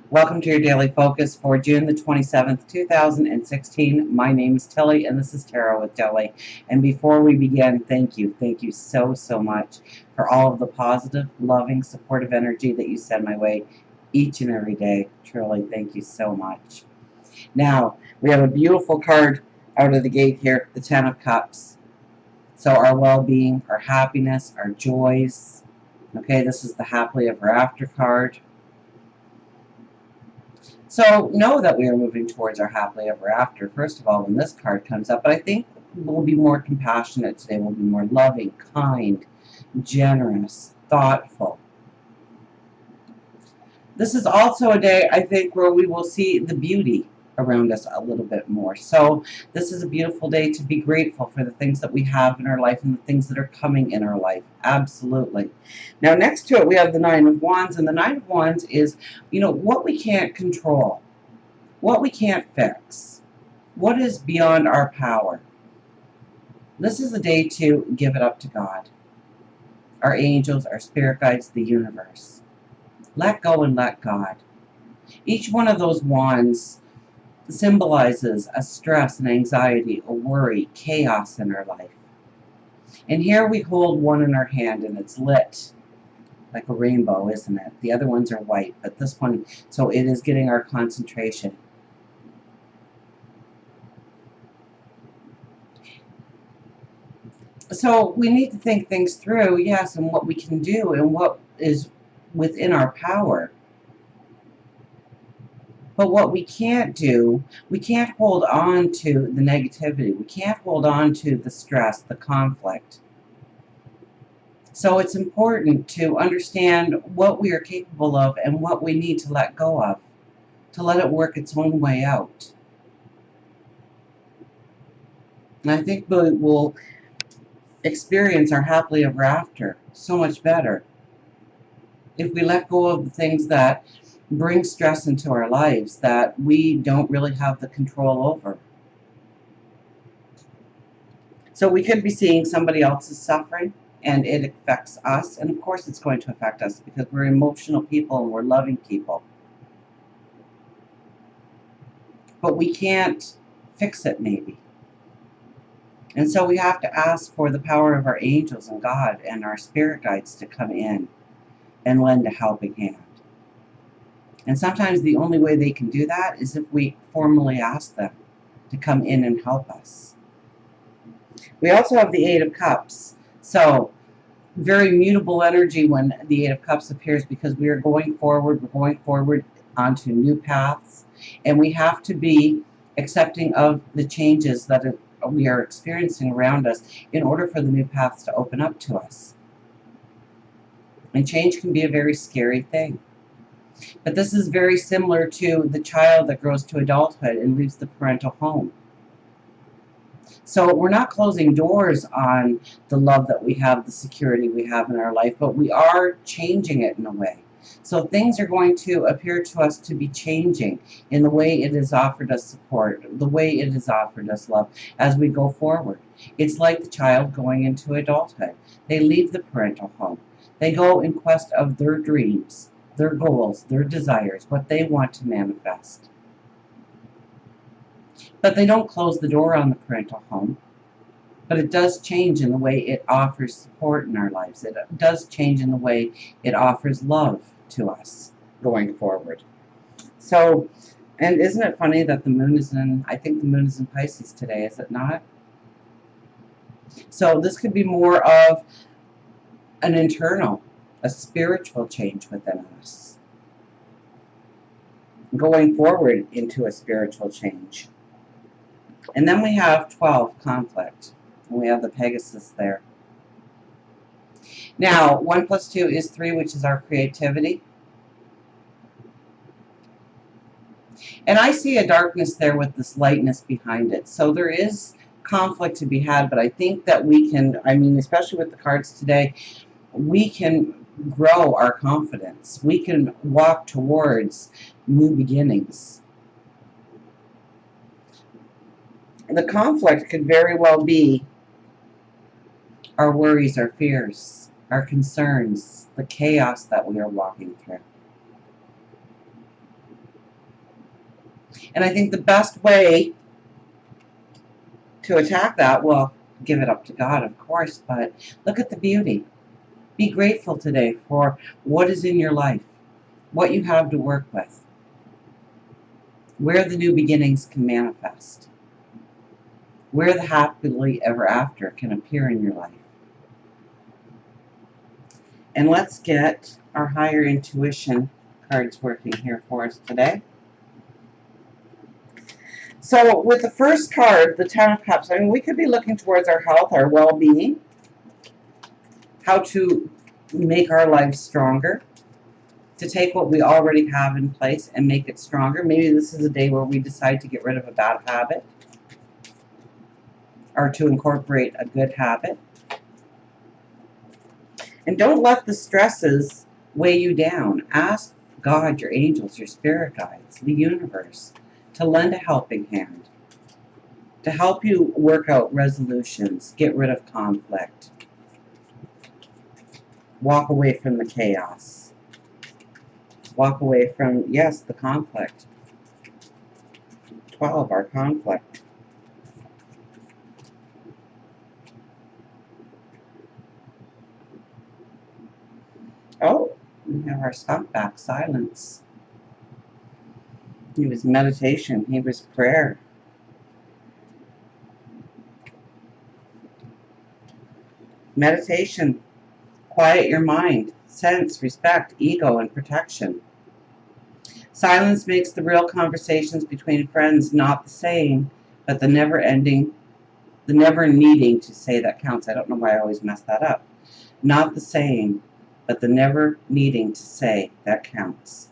Welcome to your daily focus for June the 27th, 2016. My name is Tilly, and this is Tarot with Tilly. And before we begin, thank you. Thank you so, so much for all of the positive, loving, supportive energy that you send my way each and every day. Truly, thank you so much. Now, we have a beautiful card out of the gate here, the Ten of Cups. So our well-being, our happiness, our joys. Okay, this is the happily ever after card. So know that we are moving towards our happily ever after, first of all, when this card comes up. But I think we'll be more compassionate today. We'll be more loving, kind, generous, thoughtful. This is also a day, I think, where we will see the beauty around us a little bit more. So this is a beautiful day to be grateful for the things that we have in our life and the things that are coming in our life. Absolutely. Now, next to it, we have the Nine of Wands, and the Nine of Wands is, what we can't control, what we can't fix, what is beyond our power. This is a day to give it up to God, our angels, our spirit guides, the universe. Let go and let God. Each one of those wands symbolizes a stress and anxiety, a worry, chaos in our life. And here we hold one in our hand, and it's lit like a rainbow, isn't it? The other ones are white, but this one, so it is getting our concentration. So we need to think things through, yes, and what we can do and what is within our power. But what we can't do, we can't hold on to the negativity. We can't hold on to the stress, the conflict. So it's important to understand what we are capable of and what we need to let go of, to let it work its own way out. And I think we will experience our happily ever after so much better if we let go of the things that bring stress into our lives that we don't really have the control over. So we could be seeing somebody else's suffering, and it affects us, and of course it's going to affect us because we're emotional people and we're loving people. But we can't fix it, maybe. And so we have to ask for the power of our angels and God and our spirit guides to come in and lend a helping hand. And sometimes the only way they can do that is if we formally ask them to come in and help us. We also have the Eight of Cups. So very mutable energy when the Eight of Cups appears, because we are going forward. We're going forward onto new paths. And we have to be accepting of the changes that we are experiencing around us in order for the new paths to open up to us. And change can be a very scary thing. But this is very similar to the child that grows to adulthood and leaves the parental home. So we're not closing doors on the love that we have, the security we have in our life, but we are changing it in a way. So things are going to appear to us to be changing in the way it has offered us support, the way it has offered us love as we go forward. It's like the child going into adulthood. They leave the parental home. They go in quest of their dreams, their goals, their desires, what they want to manifest. But they don't close the door on the parental home. But it does change in the way it offers support in our lives. It does change in the way it offers love to us going forward. So, and isn't it funny that the moon is in, I think the moon is in Pisces today, is it not? So this could be more of an internal, a spiritual change within us, going forward into a spiritual change. And then we have 12, conflict. And we have the Pegasus there. Now, 1 plus 2 is 3, which is our creativity. And I see a darkness there with this lightness behind it. So there is conflict to be had, but I think that we can, especially with the cards today, we can grow our confidence. We can walk towards new beginnings. The conflict could very well be our worries, our fears, our concerns, the chaos that we are walking through. And I think the best way to attack that, well, give it up to God, of course, but look at the beauty. Be grateful today for what is in your life, what you have to work with, where the new beginnings can manifest, where the happily ever after can appear in your life. And let's get our higher intuition cards working here for us today. So with the first card, the Ten of Cups, I mean, we could be looking towards our health, our well-being, how to make our lives stronger, to take what we already have in place and make it stronger. Maybe this is a day where we decide to get rid of a bad habit or to incorporate a good habit. And don't let the stresses weigh you down. Ask God, your angels, your spirit guides, the universe, to lend a helping hand, to help you work out resolutions, get rid of conflict, walk away from the chaos, walk away from, yes, the conflict. 12, our conflict. Oh, we have our skunk back, silence. He was meditation, he was prayer. Meditation, quiet your mind, sense, respect, ego, and protection. Silence makes the real conversations between friends not the same, but the never needing to say that counts. I don't know why I always mess that up. Not the same, but the never needing to say that counts.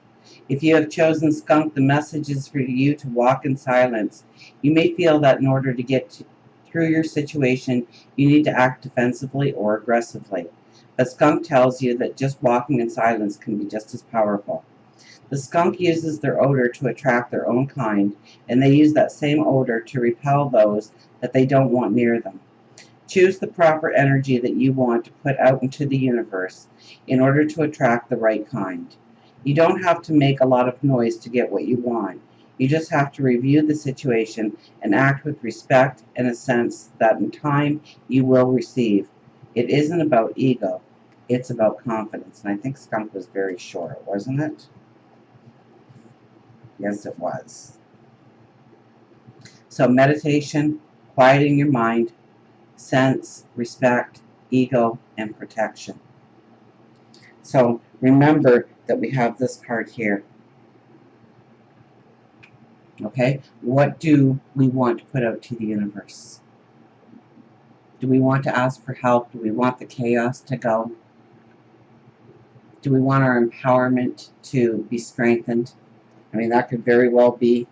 If you have chosen skunk, the message is for you to walk in silence. You may feel that in order to get through your situation, you need to act defensively or aggressively. But skunk tells you that just walking in silence can be just as powerful. The skunk uses their odor to attract their own kind, and they use that same odor to repel those that they don't want near them. Choose the proper energy that you want to put out into the universe in order to attract the right kind. You don't have to make a lot of noise to get what you want. You just have to review the situation and act with respect and a sense that in time you will receive. It isn't about ego, it's about confidence. And I think skunk was very short, wasn't it? Yes, it was. So meditation, quieting your mind, sense, respect, ego, and protection. So remember that we have this card here. Okay, what do we want to put out to the universe? Do we want to ask for help? Do we want the chaos to go? Do we want our empowerment to be strengthened? I mean, that could very well be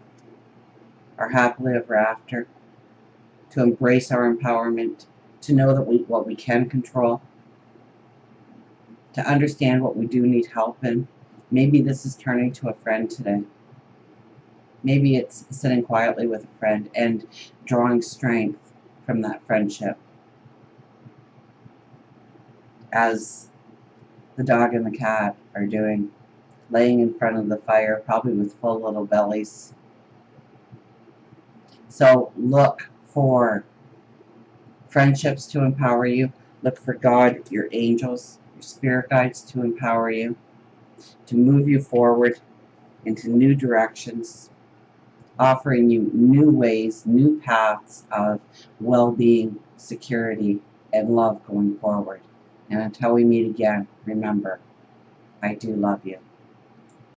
our happily ever after. To embrace our empowerment, to know that what we can control, to understand what we do need help in. Maybe this is turning to a friend today. Maybe it's sitting quietly with a friend and drawing strength from that friendship. As the dog and the cat are doing, laying in front of the fire, probably with full little bellies. So look for friendships to empower you. Look for God, your angels, your spirit guides to empower you, to move you forward into new directions, offering you new ways, new paths of well-being, security, and love going forward. And until we meet again, remember, I do love you.